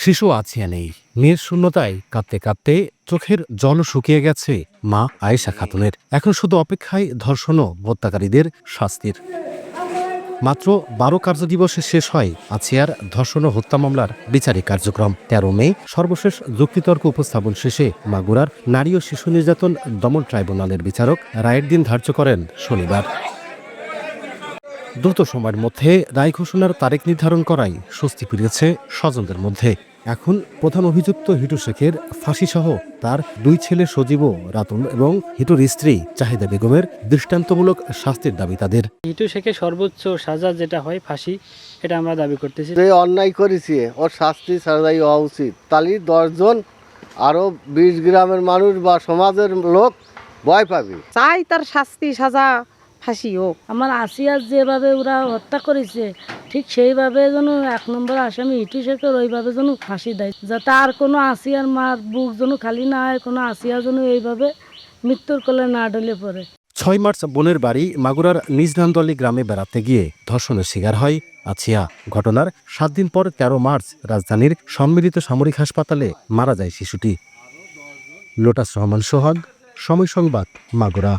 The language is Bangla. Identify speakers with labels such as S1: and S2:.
S1: শিশু আছিয়া নেই। মেয়ের শূন্যতায় কাঁদতে কাঁদতে চোখের জল শুকিয়ে গেছে মা আয়েশা খাতুনের। এখন শুধু অপেক্ষায় ধর্ষণ ও হত্যাকারীদের শাস্তির। মাত্র ১২ কার্যদিবসে শেষ হয় আছিয়ার ধর্ষণ ও হত্যা মামলার বিচারিক কার্যক্রম। ১৩ মে সর্বশেষ যুক্তিতর্ক উপস্থাপন শেষে মাগুরার নারী ও শিশু নির্যাতন দমন ট্রাইব্যুনালের বিচারক রায়ের দিন ধার্য করেন শনিবার। দ্রুত সময়ের মধ্যে রায় ঘোষণার তারিখ নির্ধারণ করায় স্বস্তি ফিরেছে স্বজনদের মধ্যে। এখন প্রধান অভিযুক্ত হিটু শেখের ফাঁসিসহ তার ২ ছেলে সজীব ও রাতুল এবং হিটুর স্ত্রী জাহিদা বেগমের দৃষ্টান্তমূলক শাস্তির দাবি তাদের।
S2: হিটু শেখের সর্বোচ্চ সাজা যেটা হয় ফাঁসি, এটা আমরা দাবি করতেছি।
S3: যে অন্যায় করেছে ওর শাস্তি সাজাই হওয়া উচিত। তাহলে ১০ জন আরও ২০ গ্রামের মানুষ বা সমাজের লোক ভয় পাবে।
S4: চাই তার শাস্তি সাজা ফাঁসি হোক।
S5: আমার আসিয়ার যেভাবে ওরা হত্যা করেছে ঠিক সেইভাবে যেন ১ নম্বর আসামি হিটু শেখের ওইভাবে যেন ফাঁসি দেয়, যাতে আর কোনো আসিয়ার মার বুক যেন খালি না হয়, কোনো আসিয়া যেন এইভাবে মৃত্যুর কোলে না ঢলে পড়ে।
S1: ৬ মার্চ বোনের বাড়ি মাগুরার নিজধানদলী গ্রামে বেড়াতে গিয়ে ধর্ষণের শিকার হয় আছিয়া। ঘটনার ৭ দিন পর ১৩ মার্চ রাজধানীর সম্মিলিত সামরিক হাসপাতালে মারা যায় শিশুটি। লোটাস রহমান সোহাগ, সময় সংবাদ, মাগুরা।